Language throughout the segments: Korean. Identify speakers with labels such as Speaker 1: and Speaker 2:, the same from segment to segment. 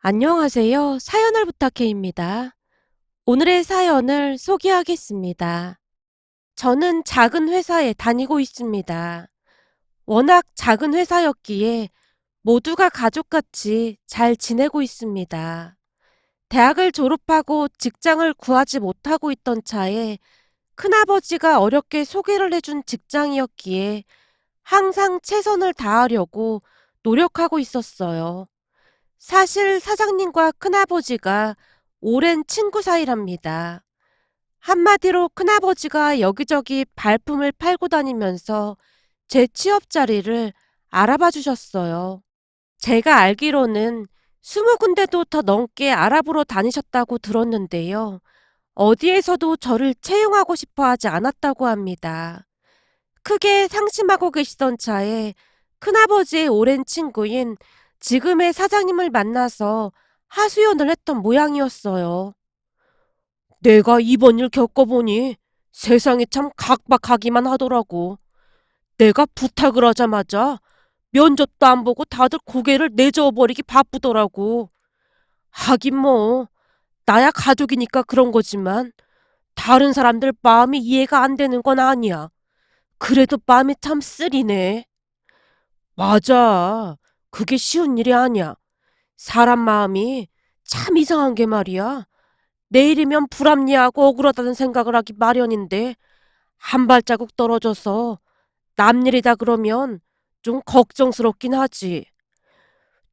Speaker 1: 안녕하세요. 사연을 부탁해입니다. 오늘의 사연을 소개하겠습니다. 저는 작은 회사에 다니고 있습니다. 워낙 작은 회사였기에 모두가 가족같이 잘 지내고 있습니다. 대학을 졸업하고 직장을 구하지 못하고 있던 차에 큰아버지가 어렵게 소개를 해준 직장이었기에 항상 최선을 다하려고 노력하고 있었어요. 사실 사장님과 큰아버지가 오랜 친구 사이랍니다. 한마디로 큰아버지가 여기저기 발품을 팔고 다니면서 제 취업 자리를 알아봐 주셨어요. 제가 알기로는 20군데도 더 넘게 알아보러 다니셨다고 들었는데요. 어디에서도 저를 채용하고 싶어 하지 않았다고 합니다. 크게 상심하고 계시던 차에 큰아버지의 오랜 친구인 지금의 사장님을 만나서 하소연을 했던 모양이었어요. 내가 이번 일 겪어보니 세상이 참 각박하기만 하더라고. 내가 부탁을 하자마자 면접도 안 보고 다들 고개를 내저어버리기 바쁘더라고. 하긴 뭐 나야 가족이니까 그런 거지만 다른 사람들 마음이 이해가 안 되는 건 아니야. 그래도 마음이 참 쓰리네. 맞아. 그게 쉬운 일이 아니야. 사람 마음이 참 이상한 게 말이야. 내일이면 불합리하고 억울하다는 생각을 하기 마련인데 한 발자국 떨어져서 남 일이다 그러면 좀 걱정스럽긴 하지.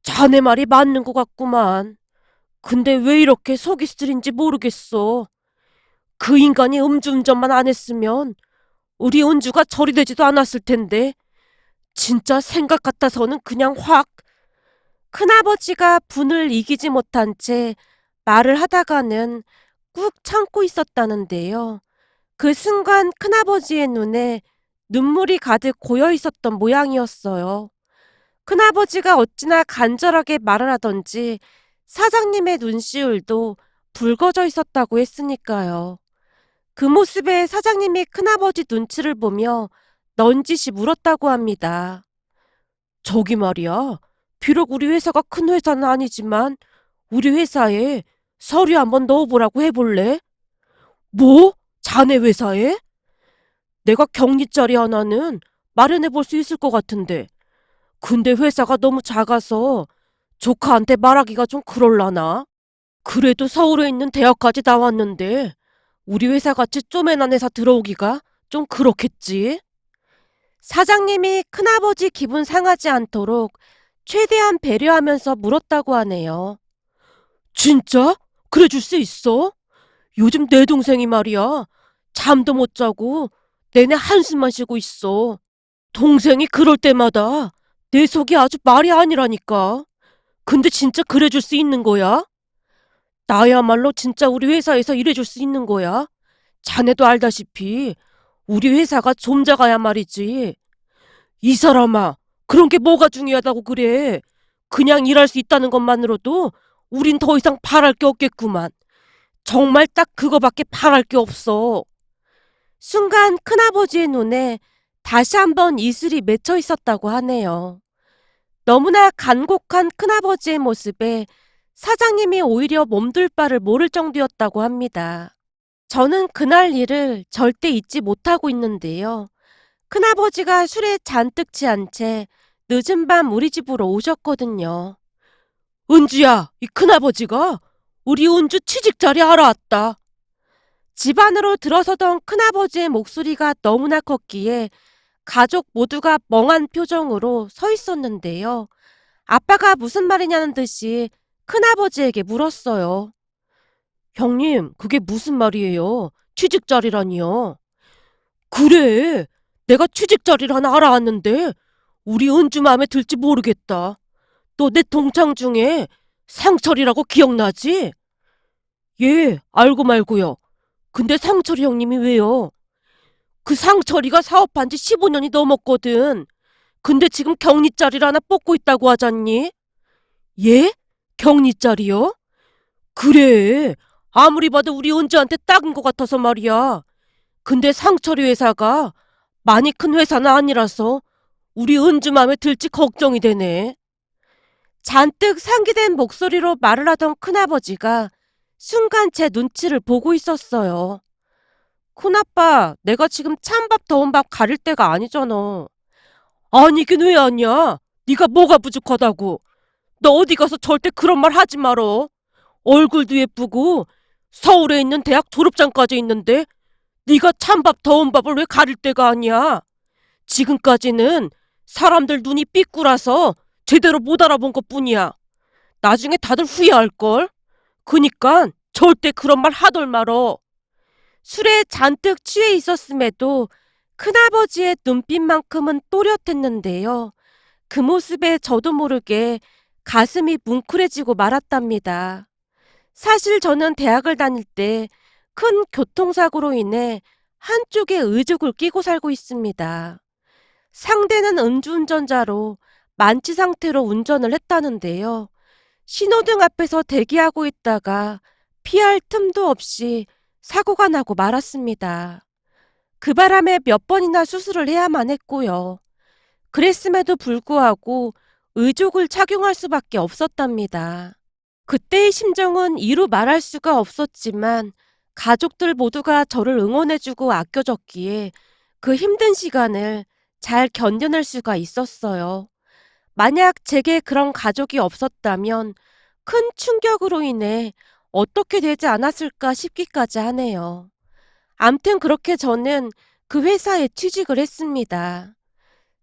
Speaker 1: 자네 말이 맞는 것 같구만. 근데 왜 이렇게 속이 쓰린지 모르겠어. 그 인간이 음주운전만 안 했으면 우리 은주가 저리 되지도 않았을 텐데 진짜 생각 같아서는 그냥 확. 큰아버지가 분을 이기지 못한 채 말을 하다가는 꾹 참고 있었다는데요. 그 순간 큰아버지의 눈에 눈물이 가득 고여 있었던 모양이었어요. 큰아버지가 어찌나 간절하게 말을 하던지 사장님의 눈시울도 붉어져 있었다고 했으니까요. 그 모습에 사장님이 큰아버지 눈치를 보며 넌지시 물었다고 합니다. 저기 말이야. 비록 우리 회사가 큰 회사는 아니지만 우리 회사에 서류 한번 넣어보라고 해볼래? 뭐? 자네 회사에? 내가 격리 자리 하나는 마련해 볼 수 있을 것 같은데. 근데 회사가 너무 작아서 조카한테 말하기가 좀 그럴라나? 그래도 서울에 있는 대학까지 나왔는데 우리 회사같이 쪼매난 회사 들어오기가 좀 그렇겠지? 사장님이 큰아버지 기분 상하지 않도록 최대한 배려하면서 물었다고 하네요. 진짜? 그래 줄 수 있어? 요즘 내 동생이 말이야. 잠도 못 자고 내내 한숨만 쉬고 있어. 동생이 그럴 때마다 내 속이 아주 말이 아니라니까. 근데 진짜 그래 줄 수 있는 거야? 나야말로 진짜 우리 회사에서 일해 줄 수 있는 거야. 자네도 알다시피 우리 회사가 좀 작아야 말이지. 이 사람아, 그런 게 뭐가 중요하다고 그래. 그냥 일할 수 있다는 것만으로도 우린 더 이상 바랄 게 없겠구만. 정말 딱 그거밖에 바랄 게 없어. 순간 큰아버지의 눈에 다시 한번 이슬이 맺혀 있었다고 하네요. 너무나 간곡한 큰아버지의 모습에 사장님이 오히려 몸둘 바를 모를 정도였다고 합니다. 저는 그날 일을 절대 잊지 못하고 있는데요. 큰아버지가 술에 잔뜩 취한 채 늦은 밤 우리 집으로 오셨거든요. 은주야, 이 큰아버지가 우리 은주 취직 자리 알아왔다. 집 안으로 들어서던 큰아버지의 목소리가 너무나 컸기에 가족 모두가 멍한 표정으로 서 있었는데요. 아빠가 무슨 말이냐는 듯이 큰아버지에게 물었어요. 형님, 그게 무슨 말이에요? 취직 자리라니요. 그래, 내가 취직 자리를 하나 알아왔는데 우리 은주 마음에 들지 모르겠다. 너 내 동창 중에 상철이라고 기억나지? 예, 알고 말고요. 근데 상철이 형님이 왜요? 그 상철이가 사업한 지 15년이 넘었거든. 근데 지금 격리자리를 하나 뽑고 있다고 하잖니? 예? 격리자리요? 그래. 아무리 봐도 우리 은주한테 딱인 것 같아서 말이야. 근데 상철이 회사가 많이 큰 회사는 아니라서 우리 은주 맘에 들지 걱정이 되네. 잔뜩 상기된 목소리로 말을 하던 큰아버지가 순간 제 눈치를 보고 있었어요. 큰아빠, 내가 지금 찬밥 더운 밥 가릴 때가 아니잖아. 아니긴 왜 아니야? 네가 뭐가 부족하다고. 너 어디 가서 절대 그런 말 하지 말어. 얼굴도 예쁘고 서울에 있는 대학 졸업장까지 있는데 네가 찬밥 더운 밥을 왜 가릴 때가 아니야. 지금까지는 사람들 눈이 삐꾸라서 제대로 못 알아본 것뿐이야. 나중에 다들 후회할걸. 그니까 절대 그런 말 하덜 말어. 술에 잔뜩 취해 있었음에도 큰아버지의 눈빛만큼은 또렷했는데요. 그 모습에 저도 모르게 가슴이 뭉클해지고 말았답니다. 사실 저는 대학을 다닐 때 큰 교통사고로 인해 한쪽에 의족을 끼고 살고 있습니다. 상대는 음주운전자로 만취 상태로 운전을 했다는데요. 신호등 앞에서 대기하고 있다가 피할 틈도 없이 사고가 나고 말았습니다. 그 바람에 몇 번이나 수술을 해야만 했고요. 그랬음에도 불구하고 의족을 착용할 수밖에 없었답니다. 그때의 심정은 이루 말할 수가 없었지만 가족들 모두가 저를 응원해주고 아껴줬기에 그 힘든 시간을 잘 견뎌낼 수가 있었어요. 만약 제게 그런 가족이 없었다면 큰 충격으로 인해 어떻게 되지 않았을까 싶기까지 하네요. 암튼 그렇게 저는 그 회사에 취직을 했습니다.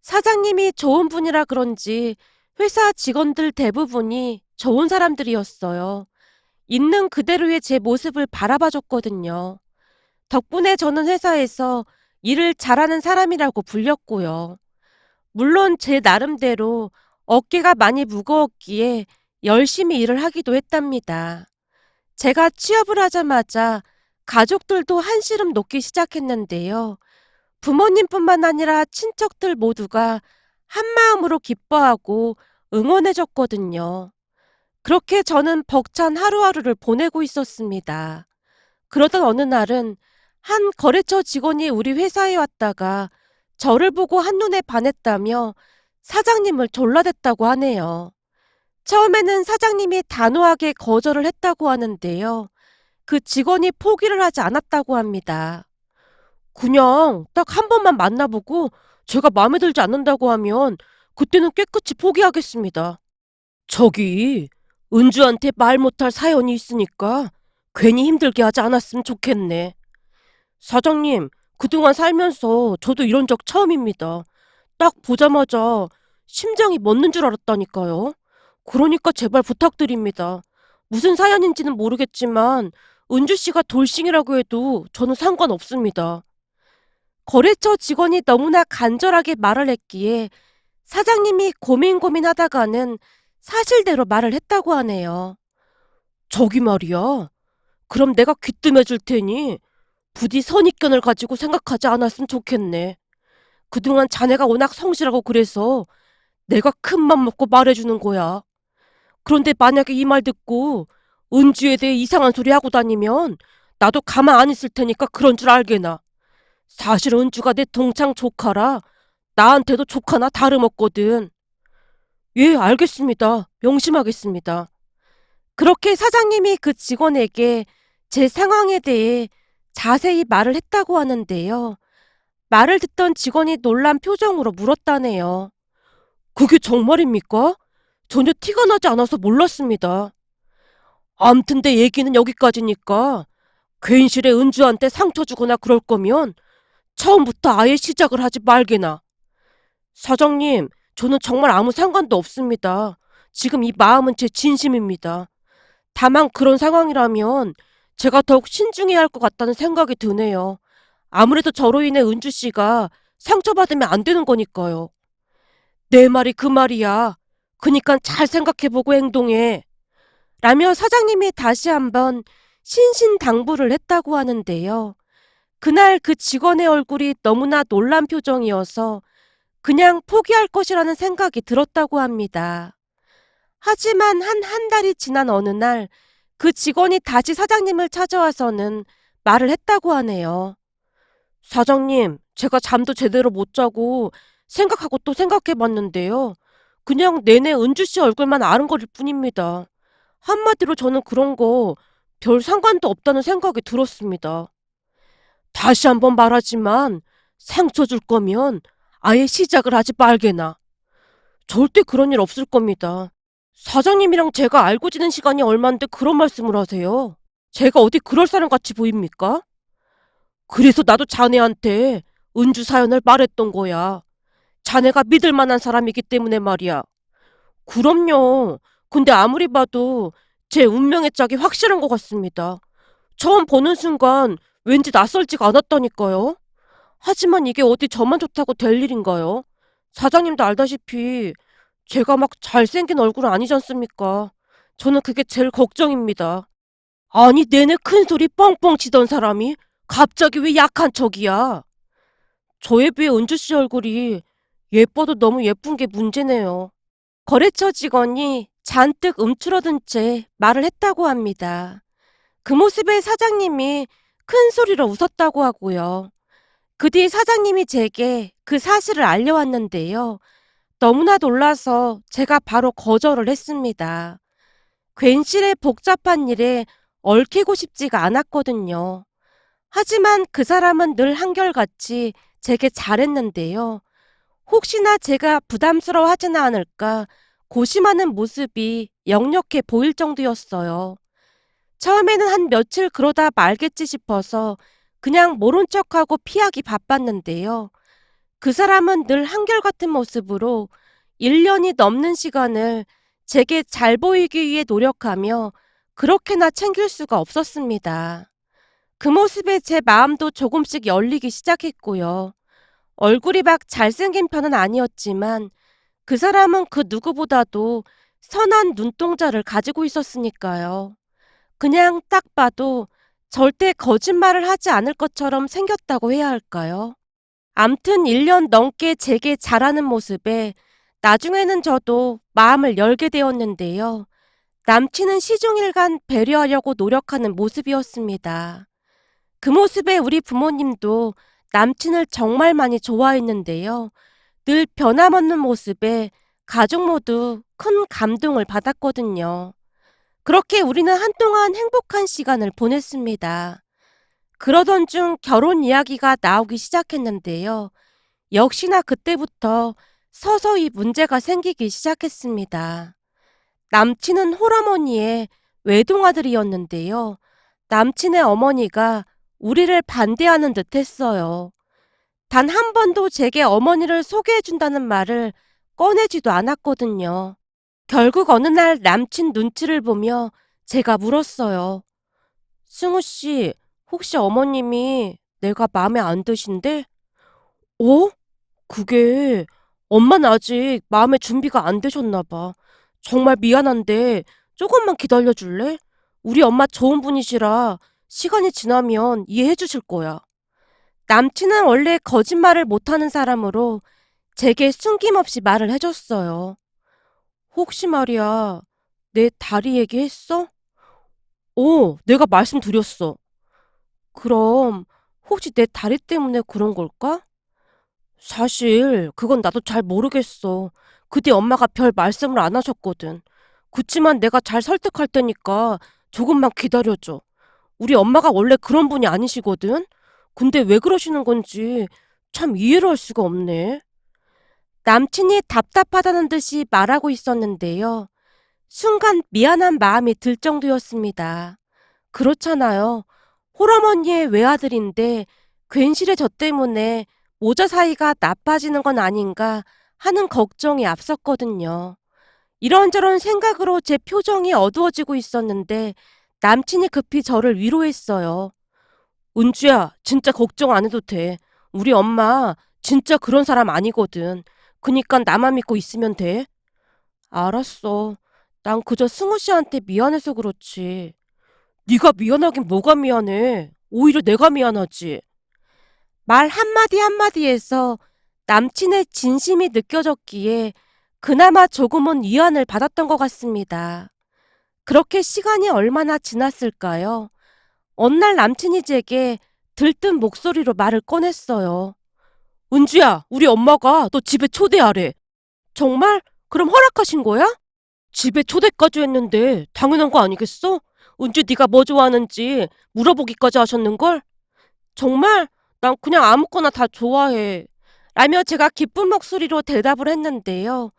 Speaker 1: 사장님이 좋은 분이라 그런지 회사 직원들 대부분이 좋은 사람들이었어요. 있는 그대로의 제 모습을 바라봐 줬거든요. 덕분에 저는 회사에서 일을 잘하는 사람이라고 불렸고요. 물론 제 나름대로 어깨가 많이 무거웠기에 열심히 일을 하기도 했답니다. 제가 취업을 하자마자 가족들도 한시름 놓기 시작했는데요. 부모님뿐만 아니라 친척들 모두가 한마음으로 기뻐하고 응원해줬거든요. 그렇게 저는 벅찬 하루하루를 보내고 있었습니다. 그러던 어느 날은 한 거래처 직원이 우리 회사에 왔다가 저를 보고 한눈에 반했다며 사장님을 졸라댔다고 하네요. 처음에는 사장님이 단호하게 거절을 했다고 하는데요. 그 직원이 포기를 하지 않았다고 합니다. 그냥 딱 한 번만 만나보고 제가 마음에 들지 않는다고 하면 그때는 깨끗이 포기하겠습니다. 저기 은주한테 말 못할 사연이 있으니까 괜히 힘들게 하지 않았으면 좋겠네. 사장님, 그동안 살면서 저도 이런 적 처음입니다. 딱 보자마자 심장이 멎는 줄 알았다니까요. 그러니까 제발 부탁드립니다. 무슨 사연인지는 모르겠지만 은주 씨가 돌싱이라고 해도 저는 상관없습니다. 거래처 직원이 너무나 간절하게 말을 했기에 사장님이 고민하다가는 사실대로 말을 했다고 하네요. 저기 말이야. 그럼 내가 귀뜸해 줄 테니 부디 선입견을 가지고 생각하지 않았으면 좋겠네. 그동안 자네가 워낙 성실하고 그래서 내가 큰 맘 먹고 말해주는 거야. 그런데 만약에 이 말 듣고 은주에 대해 이상한 소리 하고 다니면 나도 가만 안 있을 테니까 그런 줄 알게나. 사실 은주가 내 동창 조카라 나한테도 조카나 다름없거든. 예, 알겠습니다. 명심하겠습니다. 그렇게 사장님이 그 직원에게 제 상황에 대해 자세히 말을 했다고 하는데요. 말을 듣던 직원이 놀란 표정으로 물었다네요. 그게 정말입니까? 전혀 티가 나지 않아서 몰랐습니다. 암튼 내 얘기는 여기까지니까 괜시레 은주한테 상처 주거나 그럴 거면 처음부터 아예 시작을 하지 말게나. 사장님, 저는 정말 아무 상관도 없습니다. 지금 이 마음은 제 진심입니다. 다만 그런 상황이라면 제가 더욱 신중해야 할 것 같다는 생각이 드네요. 아무래도 저로 인해 은주 씨가 상처받으면 안 되는 거니까요. 내 말이 그 말이야. 그니까 잘 생각해보고 행동해. 라며 사장님이 다시 한번 신신당부를 했다고 하는데요. 그날 그 직원의 얼굴이 너무나 놀란 표정이어서 그냥 포기할 것이라는 생각이 들었다고 합니다. 하지만 한 달이 지난 어느 날 그 직원이 다시 사장님을 찾아와서는 말을 했다고 하네요. 사장님, 제가 잠도 제대로 못 자고 생각하고 또 생각해 봤는데요. 그냥 내내 은주 씨 얼굴만 아른거릴 뿐입니다. 한마디로 저는 그런 거 별 상관도 없다는 생각이 들었습니다. 다시 한번 말하지만 상처 줄 거면 아예 시작을 하지 말게나. 절대 그런 일 없을 겁니다. 사장님이랑 제가 알고 지낸 시간이 얼만데 그런 말씀을 하세요. 제가 어디 그럴 사람 같이 보입니까? 그래서 나도 자네한테 은주 사연을 말했던 거야. 자네가 믿을 만한 사람이기 때문에 말이야. 그럼요. 근데 아무리 봐도 제 운명의 짝이 확실한 것 같습니다. 처음 보는 순간 왠지 낯설지가 않았다니까요. 하지만 이게 어디 저만 좋다고 될 일인가요? 사장님도 알다시피 제가 막 잘생긴 얼굴은 아니지 않습니까? 저는 그게 제일 걱정입니다. 아니 내내 큰 소리 뻥뻥 치던 사람이 갑자기 왜 약한 척이야? 저에 비해 은주 씨 얼굴이 예뻐도 너무 예쁜 게 문제네요. 거래처 직원이 잔뜩 움츠러든 채 말을 했다고 합니다. 그 모습에 사장님이 큰 소리로 웃었다고 하고요. 그 뒤 사장님이 제게 그 사실을 알려왔는데요. 너무나 놀라서 제가 바로 거절을 했습니다. 괜시레 복잡한 일에 얽히고 싶지가 않았거든요. 하지만 그 사람은 늘 한결같이 제게 잘했는데요. 혹시나 제가 부담스러워하지는 않을까 고심하는 모습이 역력해 보일 정도였어요. 처음에는 한 며칠 그러다 말겠지 싶어서 그냥 모른 척하고 피하기 바빴는데요. 그 사람은 늘 한결같은 모습으로 1년이 넘는 시간을 제게 잘 보이기 위해 노력하며 그렇게나 챙길 수가 없었습니다. 그 모습에 제 마음도 조금씩 열리기 시작했고요. 얼굴이 막 잘생긴 편은 아니었지만 그 사람은 그 누구보다도 선한 눈동자를 가지고 있었으니까요. 그냥 딱 봐도 절대 거짓말을 하지 않을 것처럼 생겼다고 해야 할까요? 암튼 1년 넘게 제게 잘하는 모습에 나중에는 저도 마음을 열게 되었는데요. 남친은 시종일관 배려하려고 노력하는 모습이었습니다. 그 모습에 우리 부모님도 남친을 정말 많이 좋아했는데요. 늘 변함없는 모습에 가족 모두 큰 감동을 받았거든요. 그렇게 우리는 한동안 행복한 시간을 보냈습니다. 그러던 중 결혼 이야기가 나오기 시작했는데요. 역시나 그때부터 서서히 문제가 생기기 시작했습니다. 남친은 홀어머니의 외동아들이었는데요. 남친의 어머니가 우리를 반대하는 듯 했어요. 단 한 번도 제게 어머니를 소개해준다는 말을 꺼내지도 않았거든요. 결국 어느 날 남친 눈치를 보며 제가 물었어요. 승우 씨, 혹시 어머님이 내가 마음에 안 드신대? 어? 그게 엄마는 아직 마음의 준비가 안 되셨나 봐. 정말 미안한데 조금만 기다려 줄래? 우리 엄마 좋은 분이시라 시간이 지나면 이해해 주실 거야. 남친은 원래 거짓말을 못하는 사람으로 제게 숨김없이 말을 해줬어요. 혹시 말이야, 내 다리 얘기했어? 내가 말씀드렸어. 그럼 혹시 내 다리 때문에 그런 걸까? 사실 그건 나도 잘 모르겠어. 그때 엄마가 별 말씀을 안 하셨거든. 그치만 내가 잘 설득할 테니까 조금만 기다려줘. 우리 엄마가 원래 그런 분이 아니시거든. 근데 왜 그러시는 건지 참 이해를 할 수가 없네. 남친이 답답하다는 듯이 말하고 있었는데요. 순간 미안한 마음이 들 정도였습니다. 그렇잖아요. 홀어머니의 외아들인데 괜시레 저 때문에 모자 사이가 나빠지는 건 아닌가 하는 걱정이 앞섰거든요. 이런저런 생각으로 제 표정이 어두워지고 있었는데 남친이 급히 저를 위로했어요. 은주야, 진짜 걱정 안 해도 돼. 우리 엄마 진짜 그런 사람 아니거든. 그니까 나만 믿고 있으면 돼. 알았어. 난 그저 승우 씨한테 미안해서 그렇지. 네가 미안하긴 뭐가 미안해. 오히려 내가 미안하지. 말 한마디 한마디에서 남친의 진심이 느껴졌기에 그나마 조금은 위안을 받았던 것 같습니다. 그렇게 시간이 얼마나 지났을까요? 어느 날 남친이 제게 들뜬 목소리로 말을 꺼냈어요. 은주야, 우리 엄마가 너 집에 초대하래. 정말? 그럼 허락하신 거야? 집에 초대까지 했는데 당연한 거 아니겠어? 은주 네가 뭐 좋아하는지 물어보기까지 하셨는걸? 정말? 난 그냥 아무거나 다 좋아해. 라며 제가 기쁜 목소리로 대답을 했는데요.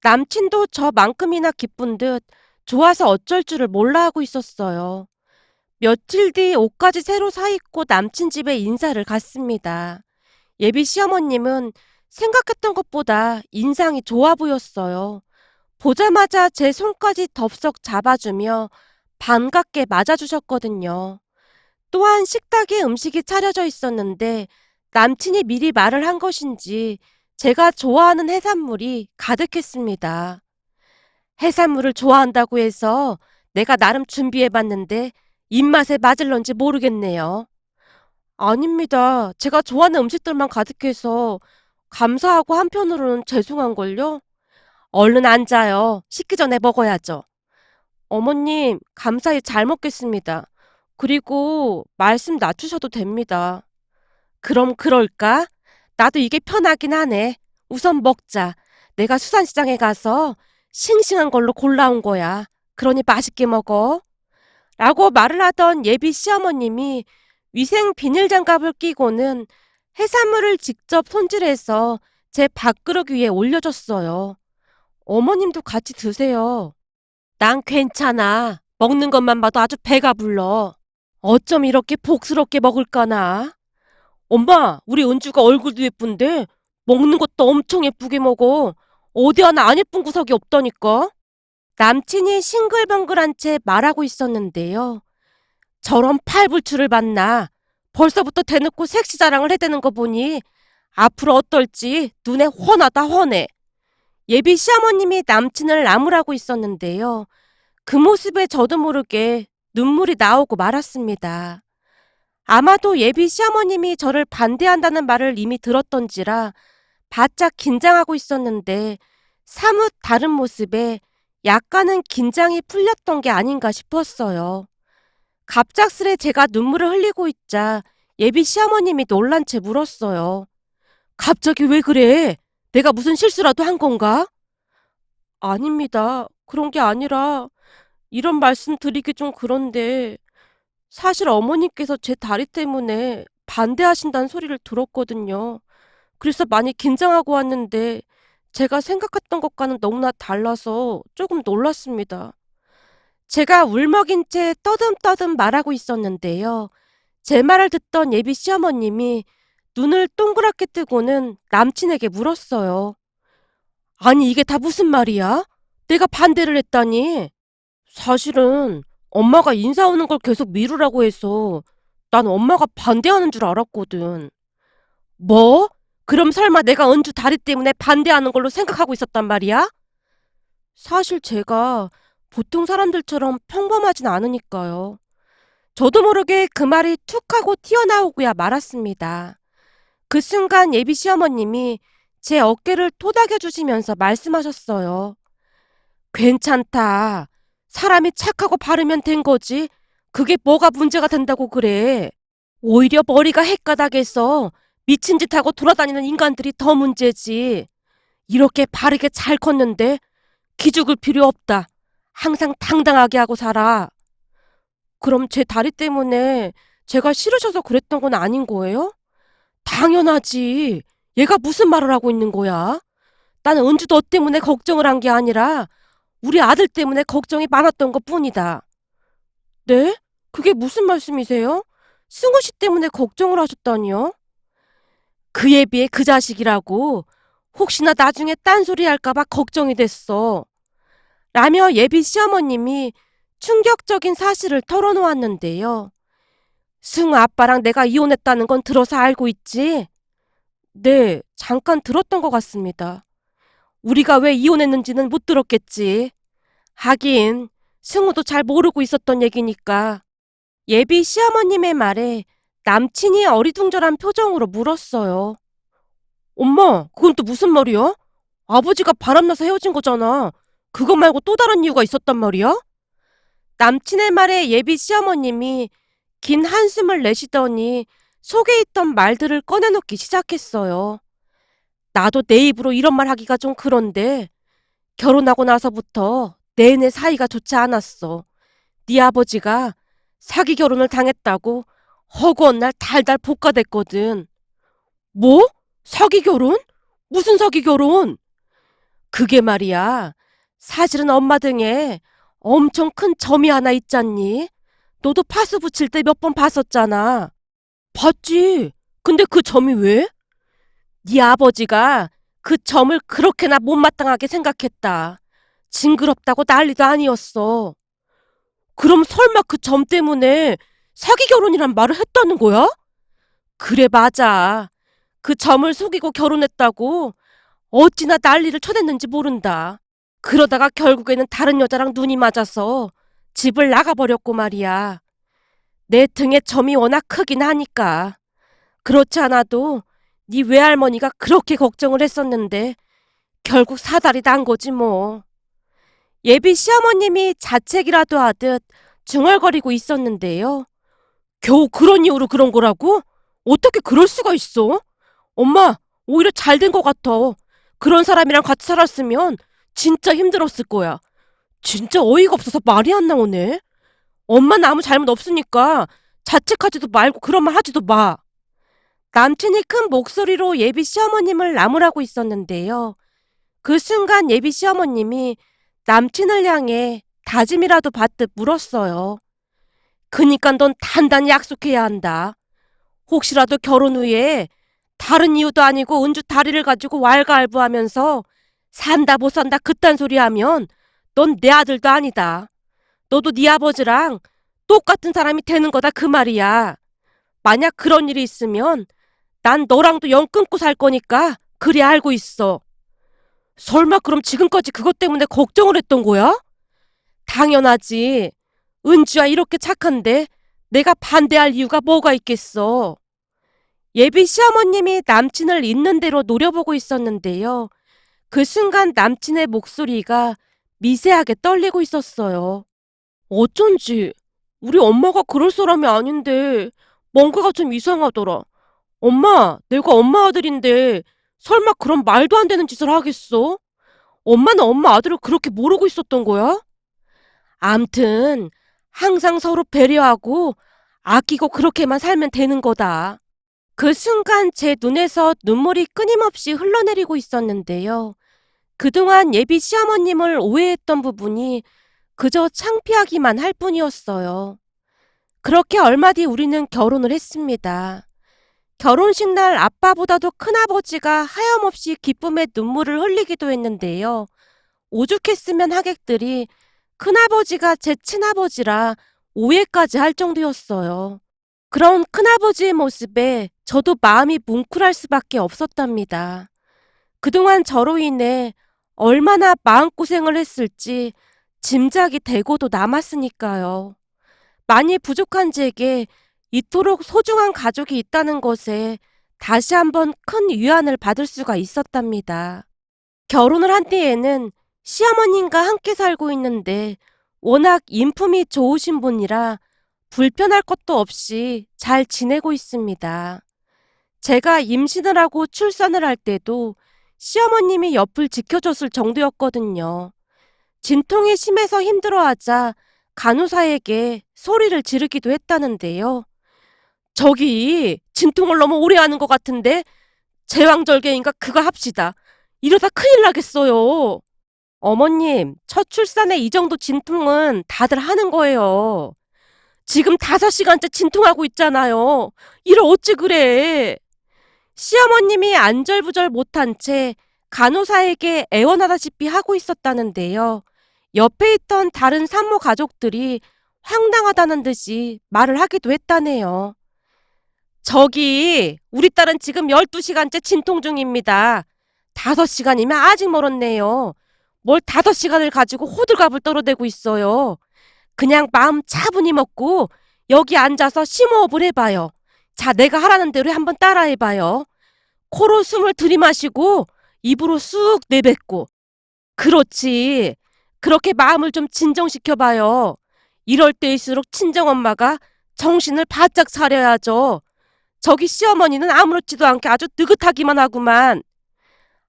Speaker 1: 남친도 저만큼이나 기쁜 듯 좋아서 어쩔 줄을 몰라 하고 있었어요. 며칠 뒤 옷까지 새로 사 입고 남친 집에 인사를 갔습니다. 예비 시어머님은 생각했던 것보다 인상이 좋아 보였어요. 보자마자 제 손까지 덥석 잡아주며 반갑게 맞아주셨거든요. 또한 식탁에 음식이 차려져 있었는데 남친이 미리 말을 한 것인지 제가 좋아하는 해산물이 가득했습니다. 해산물을 좋아한다고 해서 내가 나름 준비해봤는데 입맛에 맞을런지 모르겠네요. 아닙니다. 제가 좋아하는 음식들만 가득해서 감사하고 한편으로는 죄송한걸요? 얼른 앉아요. 식기 전에 먹어야죠. 어머님, 감사히 잘 먹겠습니다. 그리고 말씀 낮추셔도 됩니다. 그럼 그럴까? 나도 이게 편하긴 하네. 우선 먹자. 내가 수산시장에 가서 싱싱한 걸로 골라온 거야. 그러니 맛있게 먹어. 라고 말을 하던 예비 시어머님이 위생 비닐장갑을 끼고는 해산물을 직접 손질해서 제 밥그릇 위에 올려줬어요. 어머님도 같이 드세요. 난 괜찮아. 먹는 것만 봐도 아주 배가 불러. 어쩜 이렇게 복스럽게 먹을까나? 엄마, 우리 은주가 얼굴도 예쁜데 먹는 것도 엄청 예쁘게 먹어. 어디 하나 안 예쁜 구석이 없다니까? 남친이 싱글벙글한 채 말하고 있었는데요. 저런 팔불출을 봤나? 벌써부터 대놓고 섹시 자랑을 해대는 거 보니 앞으로 어떨지 눈에 훤하다 훤해. 예비 시어머님이 남친을 나무라고 있었는데요. 그 모습에 저도 모르게 눈물이 나오고 말았습니다. 아마도 예비 시어머님이 저를 반대한다는 말을 이미 들었던지라 바짝 긴장하고 있었는데 사뭇 다른 모습에 약간은 긴장이 풀렸던 게 아닌가 싶었어요. 갑작스레 제가 눈물을 흘리고 있자 예비 시어머님이 놀란 채 물었어요. 갑자기 왜 그래? 내가 무슨 실수라도 한 건가? 아닙니다. 그런 게 아니라 이런 말씀 드리기 좀 그런데 사실 어머님께서 제 다리 때문에 반대하신다는 소리를 들었거든요. 그래서 많이 긴장하고 왔는데 제가 생각했던 것과는 너무나 달라서 조금 놀랐습니다. 제가 울먹인 채 떠듬떠듬 말하고 있었는데요. 제 말을 듣던 예비 시어머님이 눈을 동그랗게 뜨고는 남친에게 물었어요. 아니 이게 다 무슨 말이야? 내가 반대를 했다니. 사실은 엄마가 인사 오는 걸 계속 미루라고 해서 난 엄마가 반대하는 줄 알았거든. 뭐? 그럼 설마 내가 은주 다리 때문에 반대하는 걸로 생각하고 있었단 말이야? 사실 제가 보통 사람들처럼 평범하진 않으니까요. 저도 모르게 그 말이 툭 하고 튀어나오고야 말았습니다. 그 순간 예비 시어머님이 제 어깨를 토닥여 주시면서 말씀하셨어요. 괜찮다. 사람이 착하고 바르면 된 거지. 그게 뭐가 문제가 된다고 그래. 오히려 머리가 헷가닥해서 미친 짓 하고 돌아다니는 인간들이 더 문제지. 이렇게 바르게 잘 컸는데 기죽을 필요 없다. 항상 당당하게 하고 살아. 그럼 제 다리 때문에 제가 싫으셔서 그랬던 건 아닌 거예요? 당연하지. 얘가 무슨 말을 하고 있는 거야? 나는 은주 너 때문에 걱정을 한 게 아니라 우리 아들 때문에 걱정이 많았던 것 뿐이다. 네? 그게 무슨 말씀이세요? 승우 씨 때문에 걱정을 하셨다니요? 그에 비해 그 자식이라고 혹시나 나중에 딴소리 할까봐 걱정이 됐어. 라며 예비 시어머님이 충격적인 사실을 털어놓았는데요. 승우 아빠랑 내가 이혼했다는 건 들어서 알고 있지? 네, 잠깐 들었던 것 같습니다. 우리가 왜 이혼했는지는 못 들었겠지. 하긴 승우도 잘 모르고 있었던 얘기니까. 예비 시어머님의 말에 남친이 어리둥절한 표정으로 물었어요. 엄마, 그건 또 무슨 말이야? 아버지가 바람나서 헤어진 거잖아. 그거 말고 또 다른 이유가 있었단 말이야? 남친의 말에 예비 시어머님이 긴 한숨을 내쉬더니 속에 있던 말들을 꺼내놓기 시작했어요. 나도 내 입으로 이런 말 하기가 좀 그런데 결혼하고 나서부터 내내 사이가 좋지 않았어. 네 아버지가 사기 결혼을 당했다고 허구한 날 달달 볶아댔거든. 뭐? 사기 결혼? 무슨 사기 결혼? 그게 말이야. 사실은 엄마 등에 엄청 큰 점이 하나 있잖니? 너도 파스 붙일 때 몇 번 봤었잖아. 봤지. 근데 그 점이 왜? 네 아버지가 그 점을 그렇게나 못마땅하게 생각했다. 징그럽다고 난리도 아니었어. 그럼 설마 그 점 때문에 사기 결혼이란 말을 했다는 거야? 그래, 맞아. 그 점을 속이고 결혼했다고 어찌나 난리를 쳐댔는지 모른다. 그러다가 결국에는 다른 여자랑 눈이 맞아서 집을 나가버렸고 말이야. 내 등에 점이 워낙 크긴 하니까. 그렇지 않아도 네 외할머니가 그렇게 걱정을 했었는데 결국 사달이 난 거지 뭐. 예비 시어머님이 자책이라도 하듯 중얼거리고 있었는데요. 겨우 그런 이유로 그런 거라고? 어떻게 그럴 수가 있어? 엄마, 오히려 잘 된 것 같아. 그런 사람이랑 같이 살았으면 진짜 힘들었을 거야. 진짜 어이가 없어서 말이 안 나오네. 엄마는 아무 잘못 없으니까 자책하지도 말고 그런 말 하지도 마. 남친이 큰 목소리로 예비 시어머님을 나무라고 있었는데요. 그 순간 예비 시어머님이 남친을 향해 다짐이라도 받듯 물었어요. 그니까 넌 단단히 약속해야 한다. 혹시라도 결혼 후에 다른 이유도 아니고 은주 다리를 가지고 왈가왈부하면서 산다 못 산다 그딴 소리 하면 넌 내 아들도 아니다. 너도 네 아버지랑 똑같은 사람이 되는 거다 그 말이야. 만약 그런 일이 있으면 난 너랑도 영 끊고 살 거니까 그리 알고 있어. 설마 그럼 지금까지 그것 때문에 걱정을 했던 거야? 당연하지. 은주야 이렇게 착한데 내가 반대할 이유가 뭐가 있겠어. 예비 시어머님이 남친을 있는 대로 노려보고 있었는데요. 그 순간 남친의 목소리가 미세하게 떨리고 있었어요. 어쩐지 우리 엄마가 그럴 사람이 아닌데 뭔가가 좀 이상하더라. 엄마, 내가 엄마 아들인데 설마 그런 말도 안 되는 짓을 하겠어? 엄마는 엄마 아들을 그렇게 모르고 있었던 거야? 암튼 항상 서로 배려하고 아끼고 그렇게만 살면 되는 거다. 그 순간 제 눈에서 눈물이 끊임없이 흘러내리고 있었는데요. 그동안 예비 시어머님을 오해했던 부분이 그저 창피하기만 할 뿐이었어요. 그렇게 얼마 뒤 우리는 결혼을 했습니다. 결혼식 날 아빠보다도 큰아버지가 하염없이 기쁨의 눈물을 흘리기도 했는데요. 오죽했으면 하객들이 큰아버지가 제 친아버지라 오해까지 할 정도였어요. 그런 큰아버지의 모습에 저도 마음이 뭉클할 수밖에 없었답니다. 그동안 저로 인해 얼마나 마음고생을 했을지 짐작이 되고도 남았으니까요. 많이 부족한 제게 이토록 소중한 가족이 있다는 것에 다시 한번 큰 위안을 받을 수가 있었답니다. 결혼을 한 뒤에는 시어머님과 함께 살고 있는데 워낙 인품이 좋으신 분이라 불편할 것도 없이 잘 지내고 있습니다. 제가 임신을 하고 출산을 할 때도 시어머님이 옆을 지켜줬을 정도였거든요. 진통이 심해서 힘들어하자 간호사에게 소리를 지르기도 했다는데요. 저기 진통을 너무 오래 하는 것 같은데 제왕절개인가 그거 합시다. 이러다 큰일 나겠어요. 어머님, 첫 출산에 이 정도 진통은 다들 하는 거예요. 지금 5시간째 진통하고 있잖아요. 이를 어찌 그래. 시어머님이 안절부절 못한 채 간호사에게 애원하다시피 하고 있었다는데요. 옆에 있던 다른 산모 가족들이 황당하다는 듯이 말을 하기도 했다네요. 저기 우리 딸은 지금 12시간째 진통 중입니다. 5시간이면 아직 멀었네요. 뭘 5시간을 가지고 호들갑을 떨어대고 있어요. 그냥 마음 차분히 먹고 여기 앉아서 심호흡을 해봐요. 자, 내가 하라는 대로 한번 따라해봐요. 코로 숨을 들이마시고 입으로 쑥 내뱉고. 그렇지. 그렇게 마음을 좀 진정시켜봐요. 이럴 때일수록 친정엄마가 정신을 바짝 차려야죠. 저기 시어머니는 아무렇지도 않게 아주 느긋하기만 하구만.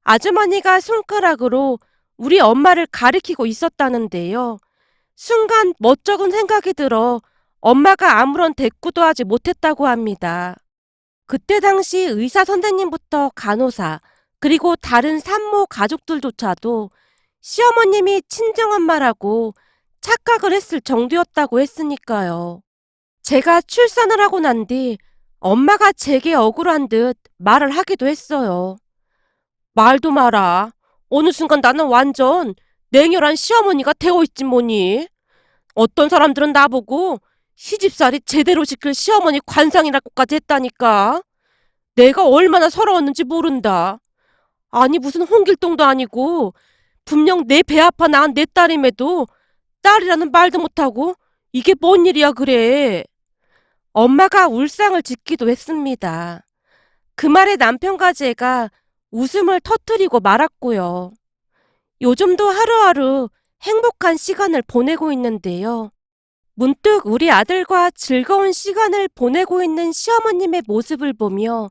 Speaker 1: 아주머니가 손가락으로 우리 엄마를 가리키고 있었다는데요. 순간 멋쩍은 생각이 들어 엄마가 아무런 대꾸도 하지 못했다고 합니다. 그때 당시 의사 선생님부터 간호사, 그리고 다른 산모 가족들조차도 시어머님이 친정엄마라고 착각을 했을 정도였다고 했으니까요. 제가 출산을 하고 난 뒤 엄마가 제게 억울한 듯 말을 하기도 했어요. 말도 마라. 어느 순간 나는 완전 냉혈한 시어머니가 되어 있지 뭐니. 어떤 사람들은 나보고 시집살이 제대로 시킬 시어머니 관상이라고까지 했다니까. 내가 얼마나 서러웠는지 모른다. 아니 무슨 홍길동도 아니고 분명 내 배 아파 낳은 내 딸임에도 딸이라는 말도 못하고 이게 뭔 일이야 그래. 엄마가 울상을 짓기도 했습니다. 그 말에 남편과 제가 웃음을 터뜨리고 말았고요. 요즘도 하루하루 행복한 시간을 보내고 있는데요. 문득 우리 아들과 즐거운 시간을 보내고 있는 시어머님의 모습을 보며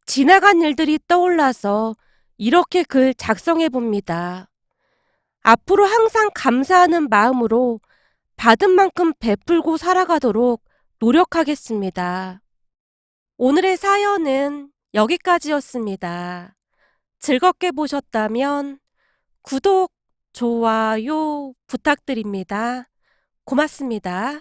Speaker 1: 지나간 일들이 떠올라서 이렇게 글 작성해 봅니다. 앞으로 항상 감사하는 마음으로 받은 만큼 베풀고 살아가도록 노력하겠습니다. 오늘의 사연은 여기까지였습니다. 즐겁게 보셨다면 구독, 좋아요 부탁드립니다. 고맙습니다.